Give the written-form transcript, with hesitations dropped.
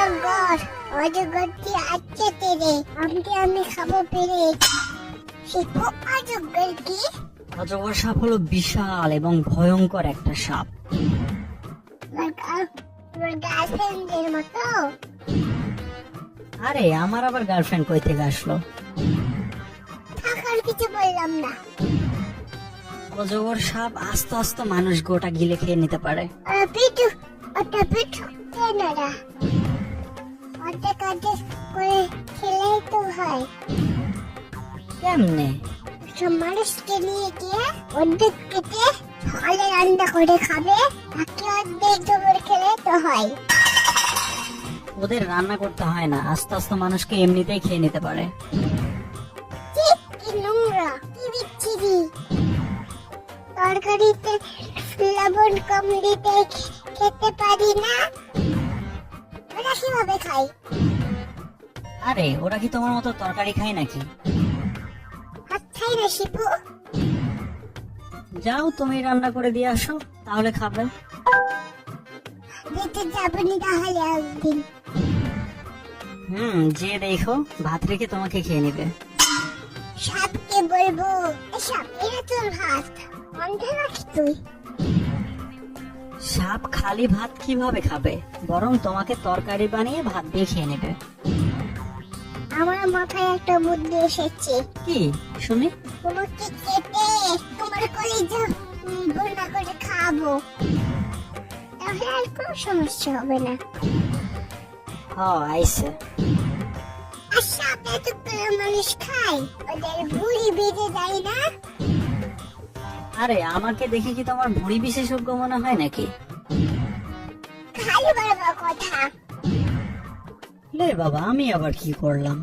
অজগর অজগরটি আছে তেরে আমি খাবো পেরে শিখো অজগর কি অজগর সাপ হলো বিশাল এবং ভয়ঙ্কর একটা সাপ। তোমার গার্লফ্রেন্ডের মতো। আরে আমার আবার গার্লফ্রেন্ড কই থেকে আসলো? থাকার কিছু বললাম না। অজগর সাপ আস্তে আস্তে মানুষ গোটা গিলে খেয়ে নিতে পারে। পিঠু ওটা পিঠু কেনারা অর্ধেক অর্ধেক করে খেলেই তো হয়। কেমনে? সব মানুষকে নিয়ে গিয়ে অর্ধেক কেটে সকালে রান্না করে খাবে, বাকি অর্ধেক দুপুর খেলে তো হয়। ওদের রান্না করতে হয় না, আস্তে আস্তে মানুষকে এমনিতেই খেয়ে নিতে পারে। কি নোংরা, কি বিচ্ছিরি। তরকারিতে লবণ কম দিতে খেতে পারি না, ওরা কিভাবে খায়? আরে ওরা কি তোমার মতো তরকারি খায় নাকি? হাত খাই না শিপু। যাও তুমি রান্না করে দিয়ে আসো, তাহলে খাবে। যেতে যাবনি তাহলে একদিন। যে দেখো ভাত রেখে তোমাকে খেয়ে নেবে। সাপকে বলবো সাপের তোর ভাত অন্ধে রাখি তুই। সাপ খালি ভাত কিভাবে খাবে? বরং তোমাকে তরকারি বানিয়ে ভাত দিয়ে খেয়ে নেবে। আমার মাথায় একটা বুদ্ধি এসেছে। কি শুনি? তোমাকে কেটে তোমার কলিজা ভুনা করে খাবো, তাহলে আর কোনো সমস্যা হবে না। আইসে। আর সাপ এতগুলো মানুষ খায়, ওদের ভুঁড়ি বেঁধে যায় না? আরে আমাকে দেখে কি তোমার ভুঁড়ি বিশেষজ্ঞ মনে হয় নাকি? খালি বারবার কথা। রে বাবা, আমি আবার কি করলাম?